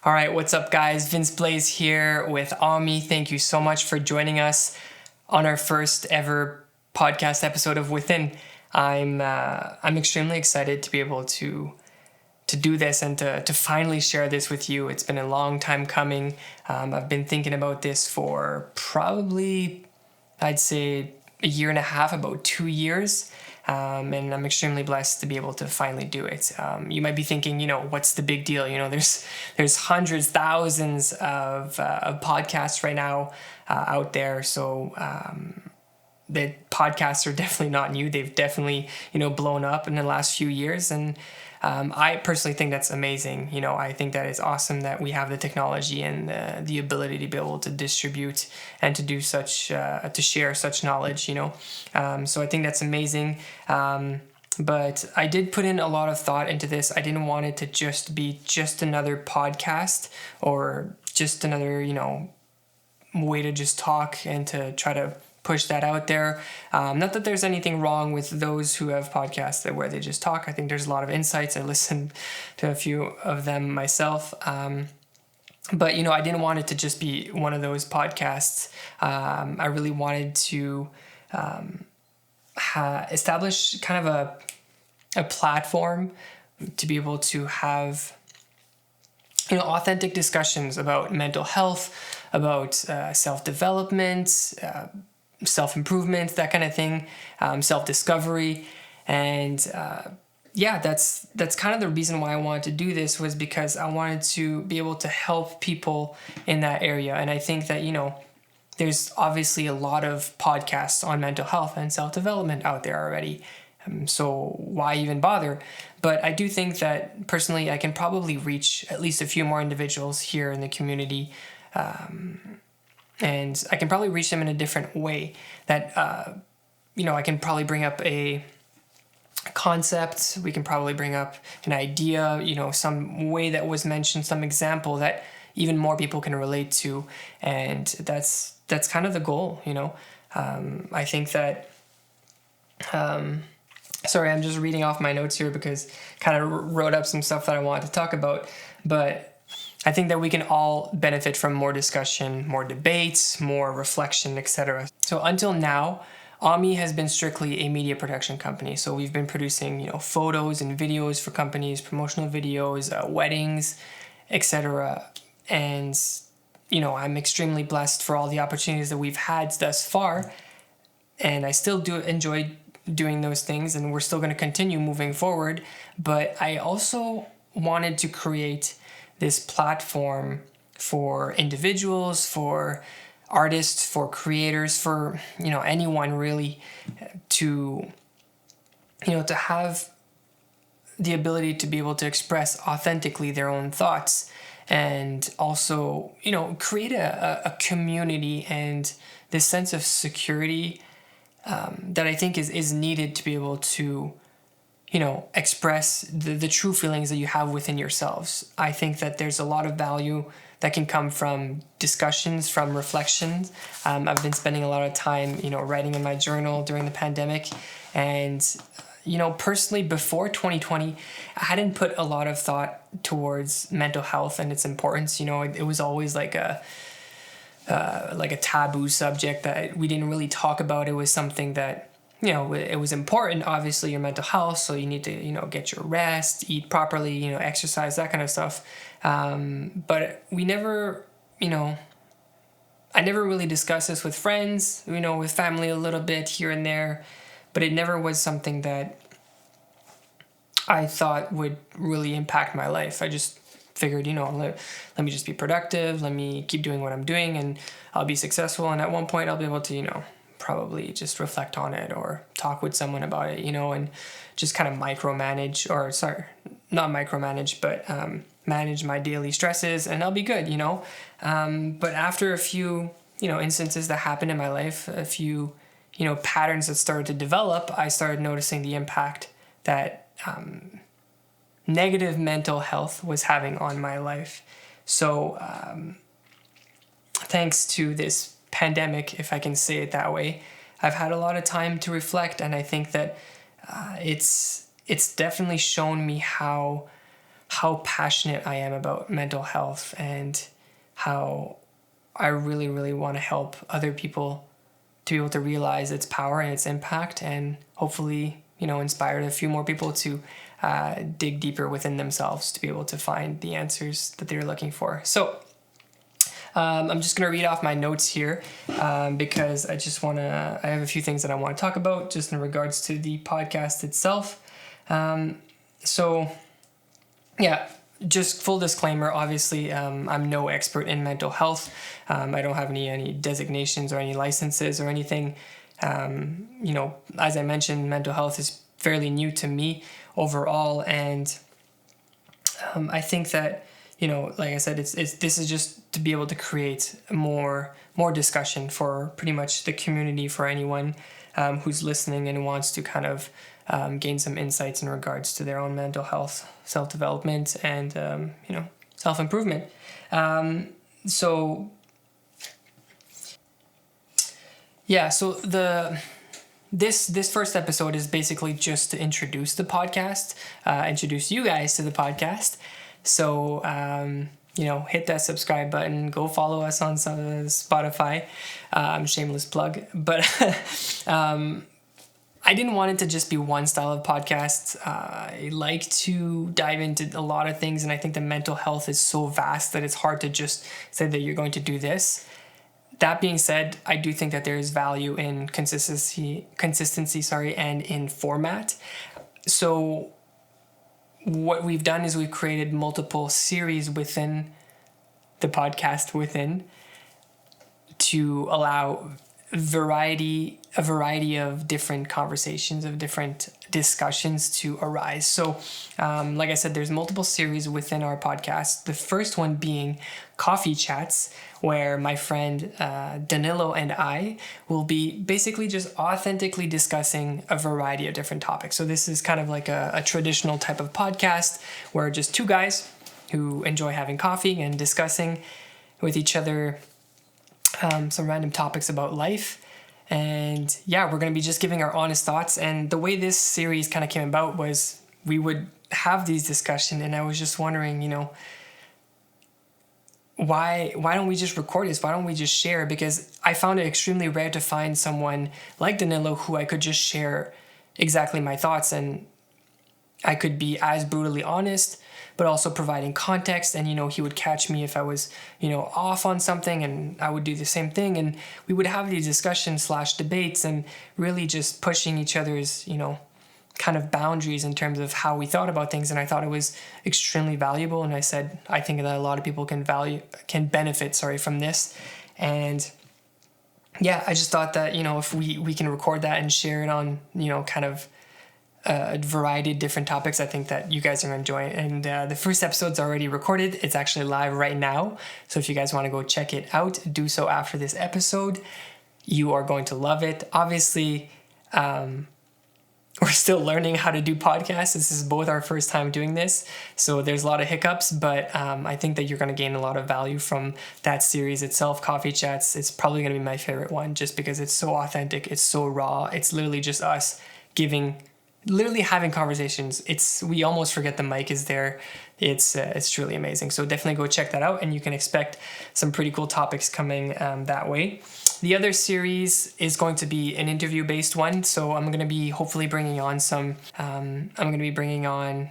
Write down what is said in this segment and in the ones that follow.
All right, what's up, guys? Vince Blais here with AWMI. Thank you so much for joining us on our first ever podcast episode of Within. I'm extremely excited to be able to do this and to finally share this with you. It's been a long time coming. I've been thinking about this for probably, I'd say, a year and a half, about 2 years. And I'm extremely blessed to be able to finally do it. You might be thinking, what's the big deal? There's hundreds, thousands of podcasts right now out there. So the podcasts are definitely not new. They've definitely, blown up in the last few years. And I personally think that's amazing. I think that it's awesome that we have the technology and the ability to be able to distribute and to do such, to share such knowledge, So I think that's amazing. But I did put in a lot of thought into this. I didn't want it to just be just another podcast or just another, way to just talk and to try to push that out there. Not that there's anything wrong with those who have podcasts where they just talk. I think there's a lot of insights. I listened to a few of them myself. But, I didn't want it to just be one of those podcasts. I really wanted to establish kind of a platform to be able to have authentic discussions about mental health, about self-development, self-improvement, that kind of thing, self-discovery. And that's kind of the reason why I wanted to do this, was because I wanted to be able to help people in that area. And I think that, there's obviously a lot of podcasts on mental health and self-development out there already. So why even bother? But I do think that personally I can probably reach at least a few more individuals here in the community. And I can probably reach them in a different way that, I can probably bring up a concept. We can probably bring up an idea, some way that was mentioned, some example that even more people can relate to. And that's kind of the goal, I think that, sorry, I'm just reading off my notes here because kind of wrote up some stuff that I wanted to talk about, but I think that we can all benefit from more discussion, more debates, more reflection, etc. So until now, AWMI has been strictly a media production company. So we've been producing, photos and videos for companies, promotional videos, weddings, etc. And, I'm extremely blessed for all the opportunities that we've had thus far. And I still do enjoy doing those things, and we're still going to continue moving forward. But I also wanted to create this platform for individuals, for artists, for creators, for, anyone really to have the ability to be able to express authentically their own thoughts, and also, create a community and this sense of security that I think is needed to be able to express the true feelings that you have within yourselves. I think that there's a lot of value that can come from discussions, from reflections. I've been spending a lot of time, writing in my journal during the pandemic. And, personally, before 2020, I hadn't put a lot of thought towards mental health and its importance. It was always like a taboo subject that we didn't really talk about. It was something that, it was important, obviously, your mental health. So you need to, get your rest, eat properly, exercise, that kind of stuff. But we never, I never really discussed this with friends, with family a little bit here and there, but it never was something that I thought would really impact my life. I just figured, let me just be productive. Let me keep doing what I'm doing and I'll be successful. And at one point I'll be able to, probably just reflect on it or talk with someone about it, and just kind of manage my daily stresses, and I'll be good, But after a few, instances that happened in my life, a few, patterns that started to develop, I started noticing the impact that negative mental health was having on my life. So thanks to this pandemic, if I can say it that way, I've had a lot of time to reflect, and I think that it's definitely shown me how how passionate I am about mental health and how I really, really want to help other people to be able to realize its power and its impact, and hopefully, inspire a few more people to dig deeper within themselves to be able to find the answers that they're looking for. So I'm just going to read off my notes here because I have a few things that I want to talk about just in regards to the podcast itself. Just full disclaimer, obviously, I'm no expert in mental health. I don't have any designations or any licenses or anything. As I mentioned, mental health is fairly new to me overall. And I think that, like I said, this is just to be able to create more discussion for pretty much the community, for anyone who's listening and wants to kind of gain some insights in regards to their own mental health, self-development, and, self-improvement. So this first episode is basically just to introduce the podcast, introduce you guys to the podcast. So, hit that subscribe button, go follow us on Spotify. Shameless plug, but I didn't want it to just be one style of podcast. I like to dive into a lot of things, and I think the mental health is so vast that it's hard to just say that you're going to do this. That being said, I do think that there is value in consistency, and in format. So what we've done is we've created multiple series within the podcast to allow a variety of different conversations, of different discussions to arise. So, like I said, there's multiple series within our podcast. The first one being Coffee Chats, where my friend Danilo and I will be basically just authentically discussing a variety of different topics. So this is kind of like a traditional type of podcast where just two guys who enjoy having coffee and discussing with each other some random topics about life. And we're going to be just giving our honest thoughts. And the way this series kind of came about was we would have these discussions, and I was just wondering, why don't we just record this? Why don't we just share? Because I found it extremely rare to find someone like Danilo who I could just share exactly my thoughts, and I could be as brutally honest, but also providing context. And, he would catch me if I was, off on something, and I would do the same thing. And we would have these discussions / debates and really just pushing each other's, kind of boundaries in terms of how we thought about things. And I thought it was extremely valuable. And I said, I think that a lot of people can benefit from this. And I just thought that, if we can record that and share it on, kind of a variety of different topics, I think that you guys are going to enjoy it. And the first episode's already recorded. It's actually live right now. So if you guys want to go check it out, do so after this episode. You are going to love it. Obviously, we're still learning how to do podcasts. This is both our first time doing this. So there's a lot of hiccups, but I think that you're going to gain a lot of value from that series itself. Coffee Chats, it's probably going to be my favorite one just because it's so authentic. It's so raw. It's literally just us having conversations. We almost forget the mic is there. It's truly amazing. So definitely go check that out, and you can expect some pretty cool topics coming that way. The other series is going to be an interview-based one. So I'm going to be hopefully bringing on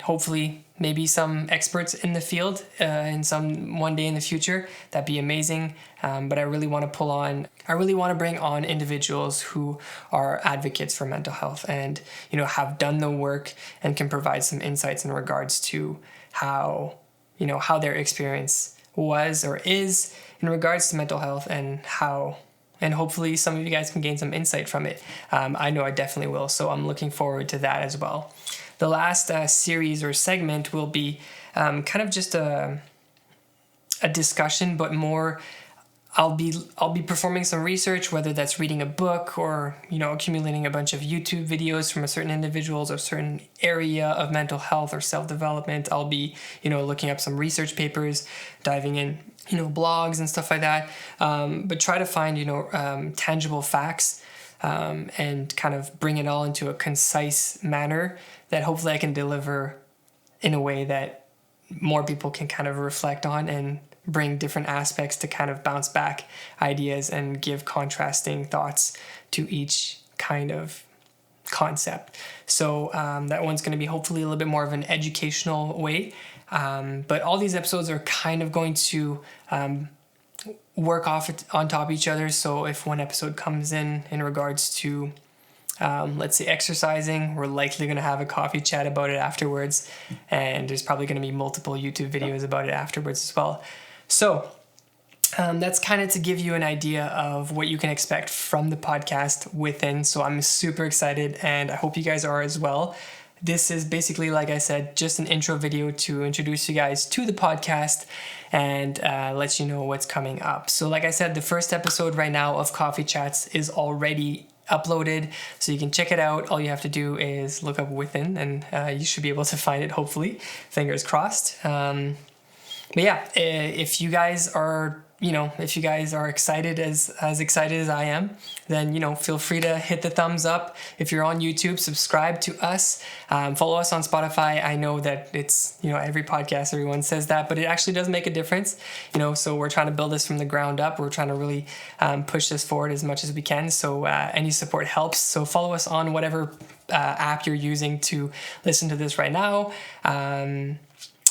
hopefully maybe some experts in the field in some one day in the future. That'd be amazing. But I really want to bring on individuals who are advocates for mental health and, have done the work and can provide some insights in regards to how their experience was or is in regards to mental health, and hopefully some of you guys can gain some insight from it. I know I definitely will. So I'm looking forward to that as well. The last series or segment will be kind of just a discussion, but more I'll be performing some research, whether that's reading a book or, accumulating a bunch of YouTube videos from a certain individuals or certain area of mental health or self-development. I'll be, looking up some research papers, diving in, blogs and stuff like that. But try to find, tangible facts and kind of bring it all into a concise manner that hopefully I can deliver in a way that more people can kind of reflect on and bring different aspects to kind of bounce back ideas and give contrasting thoughts to each kind of concept. So that one's going to be hopefully a little bit more of an educational way. But all these episodes are kind of going to work on top of each other. So if one episode comes in regards to let's say exercising, we're likely going to have a coffee chat about it afterwards, and there's probably going to be multiple YouTube videos about it afterwards as well. So that's kind of to give you an idea of what you can expect from the podcast within. So I'm super excited, and I hope you guys are as well. This is basically, like I said, just an intro video to introduce you guys to the podcast and let you know what's coming up. So like I said, the first episode right now of Coffee Chats is already uploaded, so you can check it out. All you have to do is look up Within, and you should be able to find it, hopefully. Fingers crossed. But yeah, if you guys are excited as excited as I am, then, feel free to hit the thumbs up. If you're on YouTube, subscribe to us, follow us on Spotify. I know that it's, every podcast, everyone says that, but it actually does make a difference, so we're trying to build this from the ground up. We're trying to really push this forward as much as we can. So any support helps. So follow us on whatever app you're using to listen to this right now.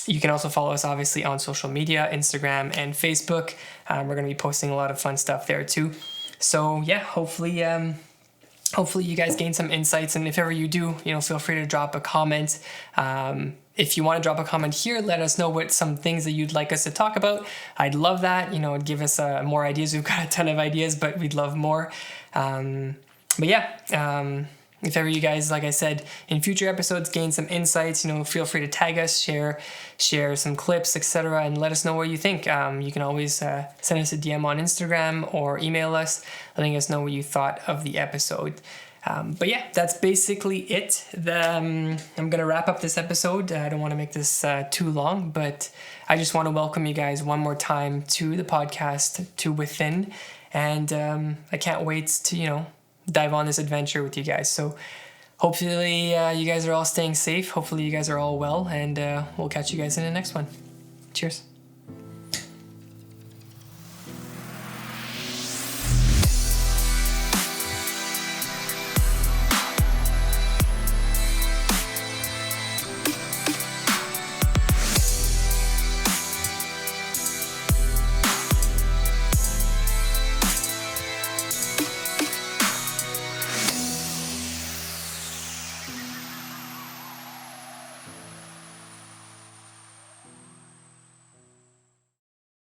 You can also follow us, obviously, on social media, Instagram and Facebook. We're going to be posting a lot of fun stuff there too. So yeah, hopefully you guys gain some insights. And if ever you do, feel free to drop a comment. If you want to drop a comment here, let us know what some things that you'd like us to talk about. I'd love that. Give us more ideas. We've got a ton of ideas, but we'd love more. But yeah, if ever you guys, like I said, in future episodes gain some insights, feel free to tag us, share some clips, etc., and let us know what you think. You can always send us a DM on Instagram or email us, letting us know what you thought of the episode. But yeah, that's basically it. I'm going to wrap up this episode. I don't want to make this too long, but I just want to welcome you guys one more time to the podcast, to Within, and I can't wait to, dive on this adventure with you guys. So hopefully you guys are all staying safe. Hopefully you guys are all well, and we'll catch you guys in the next one. Cheers.